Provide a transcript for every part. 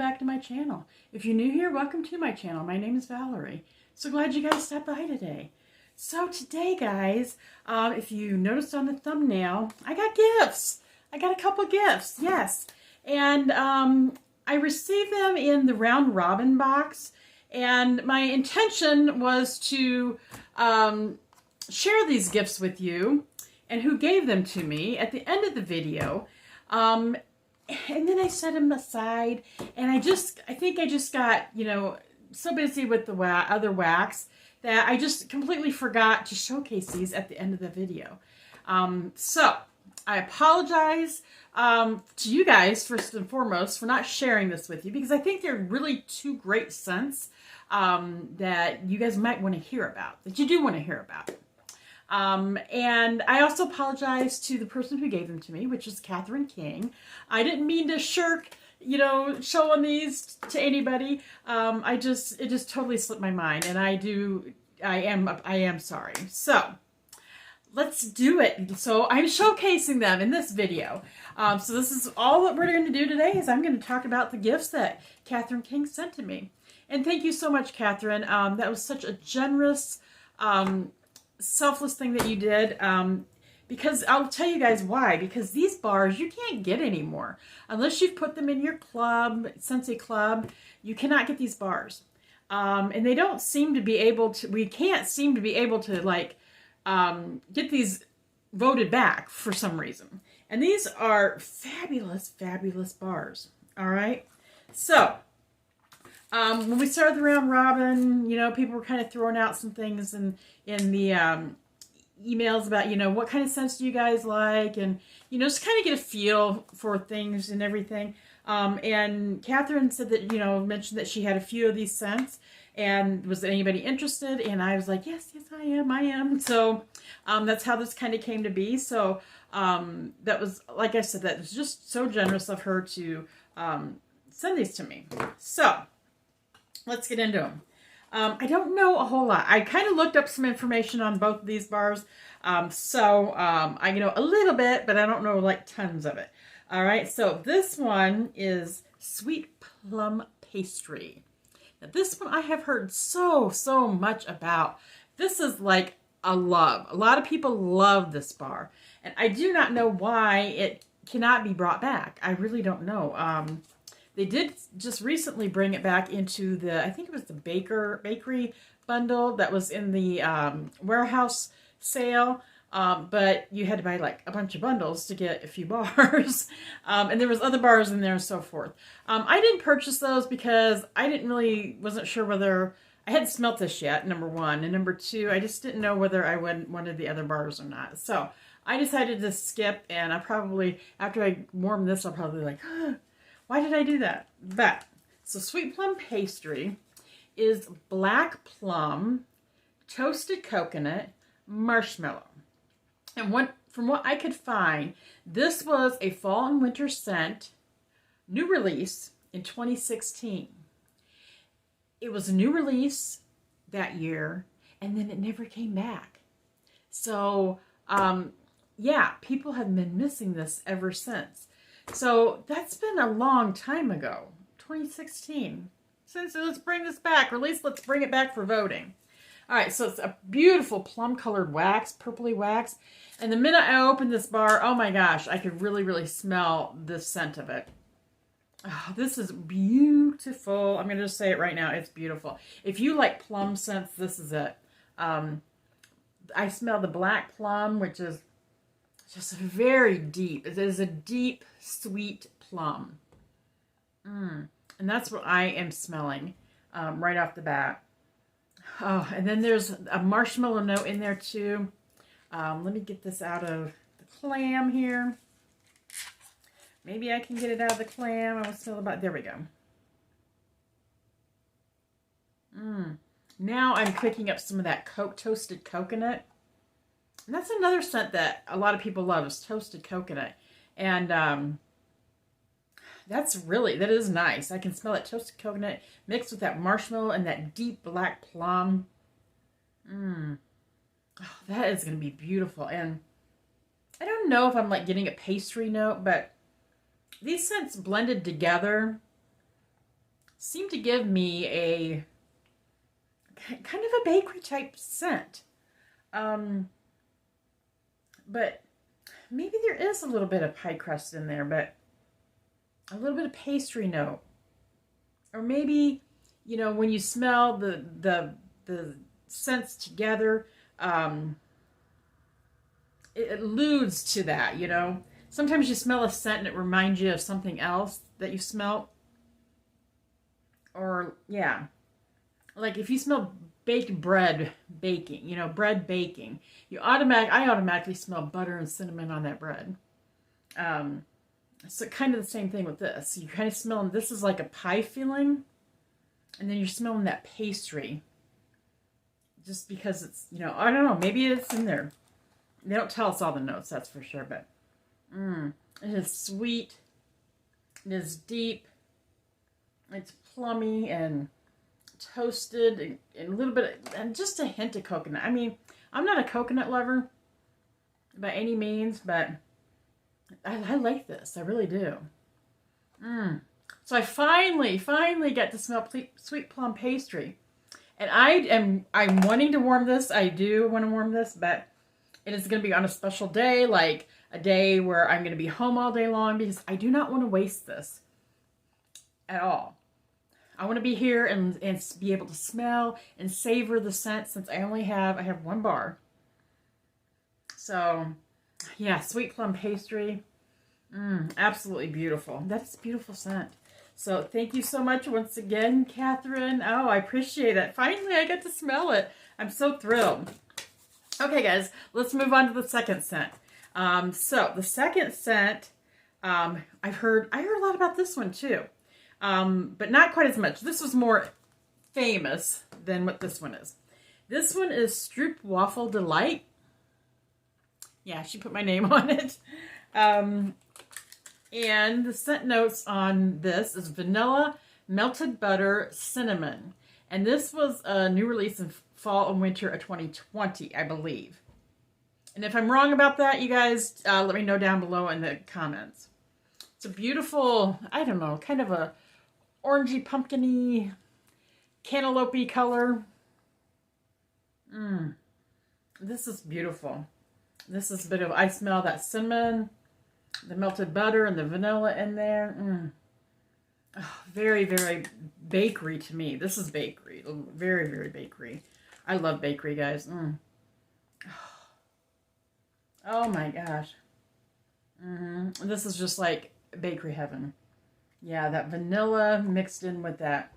back to my channel. If you're new here, welcome to my channel. My name is Valerie. So glad you guys stopped by today. So today, guys, if you noticed on the thumbnail, I got gifts. I got a couple gifts, yes. And I received them in the round robin box. And my intention was to share these gifts with you and who gave them to me at the end of the video. And then I set them aside, and I think I just got, you know, so busy with the other wax that I just completely forgot to showcase these at the end of the video. So I apologize to you guys, first and foremost, for not sharing this with you, because I think they're really two great scents that you guys might want to hear about, that you do want to hear about. And I also apologize to the person who gave them to me, which is Cathryn King. I didn't mean to shirk, you know, showing these to anybody. It just totally slipped my mind, and I am sorry. So let's do it. So I'm showcasing them in this video. So this is all that we're going to do today, is I'm going to talk about the gifts that Cathryn King sent to me. And thank you so much, Cathryn. That was such a generous, selfless thing that you did, because I'll tell you guys why. Because these bars you can't get anymore unless you've put them in your club, Scentsy club. You cannot get these bars, and they don't seem to be able to. We can't seem to be able to like get these voted back for some reason. And these are fabulous, fabulous bars. All right, so. When we started the round robin, you know, people were kind of throwing out some things in the emails about, you know, what kind of scents do you guys like, and, you know, just kind of get a feel for things and everything. And Cathryn said that, you know, mentioned that she had a few of these scents, and was anybody interested? And I was like, yes, I am. So that's how this kind of came to be. So that was, like I said, that was just so generous of her to send these to me. So let's get into them. I don't know a whole lot. I kind of looked up some information on both of these bars. I know a little bit, but I don't know like tons of it. All right, so this one is Sweet Plum Pastry. Now this one I have heard so much about. This is like a love. A lot of people love this bar. And I do not know why it cannot be brought back. I really don't know. They did just recently bring it back into the, I think it was the bakery bundle that was in the warehouse sale. But you had to buy like a bunch of bundles to get a few bars. And there was other bars in there and so forth. I didn't purchase those because I wasn't sure whether, I hadn't smelt this yet, number one. And number two, I just didn't know whether I wanted the other bars or not. So I decided to skip, and I probably, after I warm this, I'll probably be like, why did I do that? But, so Sweet Plum Pastry is black plum, toasted coconut, marshmallow. And from what I could find, this was a fall and winter scent, new release in 2016. It was a new release that year, and then it never came back. So, yeah, people have been missing this ever since. So that's been a long time ago, 2016. So let's bring this back, or at least let's bring it back for voting. All right, so it's a beautiful plum-colored wax, purpley wax. And the minute I opened this bar, oh my gosh, I could really smell the scent of it. Oh, this is beautiful. I'm going to just say it right now. It's beautiful. If you like plum scents, this is it. I smell the black plum, which is just very deep. It is a deep, sweet plum. And that's what I am smelling right off the bat. Oh, and then there's a marshmallow note in there too. Let me get this out of the clam here. Maybe I can get it out of the clam. I will smell about, there we go. Now I'm picking up some of that toasted coconut. And that's another scent that a lot of people love, is toasted coconut. And that is nice. I can smell that toasted coconut mixed with that marshmallow and that deep black plum. Oh, that is going to be beautiful. And I don't know if I'm like getting a pastry note, but these scents blended together seem to give me a kind of a bakery type scent. But maybe there is a little bit of pie crust in there, but a little bit of pastry note. Or maybe, you know, when you smell the scents together, it alludes to that, you know. Sometimes you smell a scent and it reminds you of something else that you smelled. Or, yeah. Like if you smell baked bread baking, you know, bread baking, I automatically smell butter and cinnamon on that bread. So kind of the same thing with this. You're kind of smelling, this is like a pie feeling, and then you're smelling that pastry. Just because it's, you know, I don't know, maybe it's in there. They don't tell us all the notes, that's for sure, but it is sweet, it is deep, it's plummy and toasted, and a little bit, and just a hint of coconut. I mean, I'm not a coconut lover by any means, but I like this. I really do. So I finally get to smell sweet plum pastry. And I'm wanting to warm this. I do want to warm this, but it is going to be on a special day, like a day where I'm going to be home all day long, because I do not want to waste this at all. I want to be here and be able to smell and savor the scent, since I have one bar. So, yeah, sweet plum pastry. Absolutely beautiful. That's a beautiful scent. So thank you so much once again, Cathryn. Oh, I appreciate it. Finally, I get to smell it. I'm so thrilled. Okay, guys, let's move on to the second scent. So the second scent, I heard a lot about this one too. But not quite as much. This was more famous than what this one is. This one is Stroop Waffle Delight. Yeah, she put my name on it. And the scent notes on this is vanilla, melted butter, cinnamon. And this was a new release in fall and winter of 2020, I believe. And if I'm wrong about that, you guys, let me know down below in the comments. It's a beautiful, I don't know, kind of a orangey, pumpkin-y, cantaloupe-y color. This is beautiful. This is a bit of, I smell that cinnamon, the melted butter, and the vanilla in there. Oh, very, very bakery to me. This is bakery. Very, very bakery. I love bakery, guys. Oh my gosh. This is just like bakery heaven. Yeah, that vanilla mixed in with that.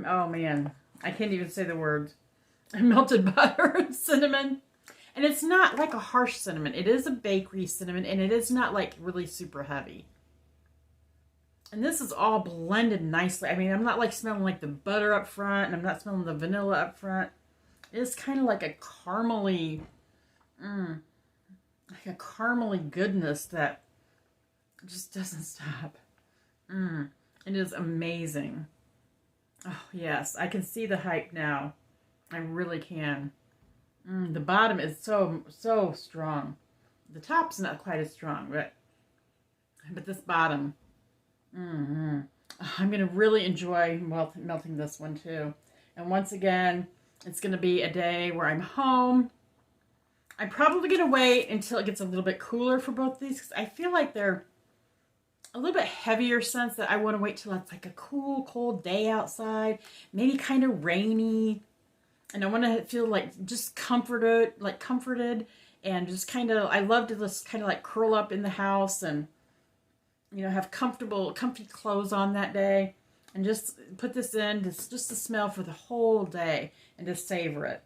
Oh man. I can't even say the words. Melted butter and cinnamon. And it's not like a harsh cinnamon. It is a bakery cinnamon, and it is not like really super heavy. And this is all blended nicely. I mean, I'm not like smelling like the butter up front, and I'm not smelling the vanilla up front. It's kind of like a caramely, like a caramely goodness that just doesn't stop. It is amazing. Oh, yes. I can see the hype now. I really can. The bottom is so strong. The top's not quite as strong, but this bottom. I'm going to really enjoy melting this one too. And once again, it's going to be a day where I'm home. I'm probably going to wait until it gets a little bit cooler for both of these, because I feel like they're a little bit heavier scents that I want to wait till it's like a cool, cold day outside, maybe kind of rainy. And I want to feel like just comforted, and just kind of, I love to just kind of like curl up in the house and, you know, have comfy clothes on that day, and just put this in, just to smell for the whole day and just savor it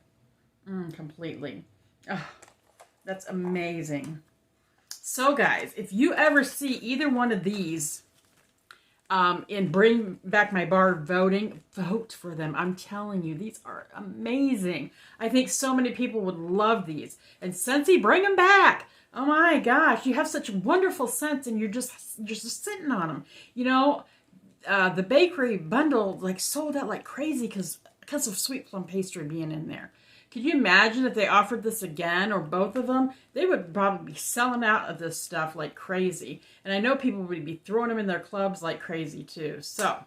completely. Oh, that's amazing. So guys, if you ever see either one of these in Bring Back My Bar voting, vote for them. I'm telling you, these are amazing. I think so many people would love these. And Scentsy, bring them back. Oh my gosh, you have such wonderful scents, and you're just sitting on them. You know, the bakery bundle like sold out like crazy because of sweet plum pastry being in there. Could you imagine if they offered this again, or both of them? They would probably be selling out of this stuff like crazy. And I know people would be throwing them in their clubs like crazy too. So,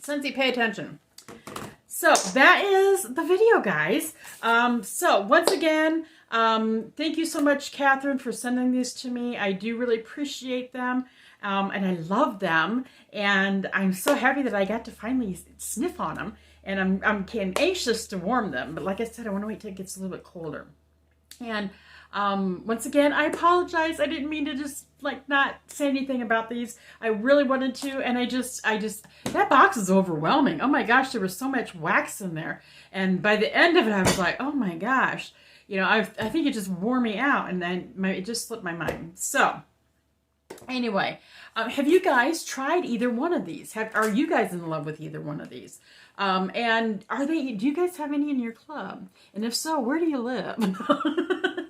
Scentsy, pay attention. So, that is the video, guys. So, once again, thank you so much, Cathryn, for sending these to me. I do really appreciate them. And I love them. And I'm so happy that I got to finally sniff on them. And I'm anxious to warm them. But like I said, I want to wait till it gets a little bit colder. And once again, I apologize. I didn't mean to just like not say anything about these. I really wanted to, and I just that box is overwhelming. Oh my gosh, there was so much wax in there, and by the end of it, I was like, oh my gosh, you know, I think it just wore me out, and then it just slipped my mind. So anyway, have you guys tried either one of these? Are you guys in love with either one of these? And do you guys have any in your club? And if so, where do you live?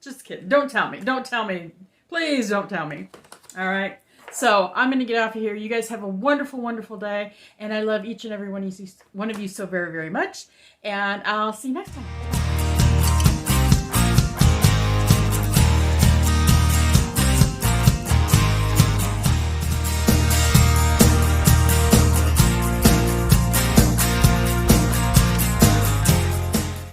Just kidding. Don't tell me. Don't tell me. Please don't tell me. All right. So I'm going to get off of here. You guys have a wonderful, wonderful day. And I love each and every one of you so very, very much. And I'll see you next time.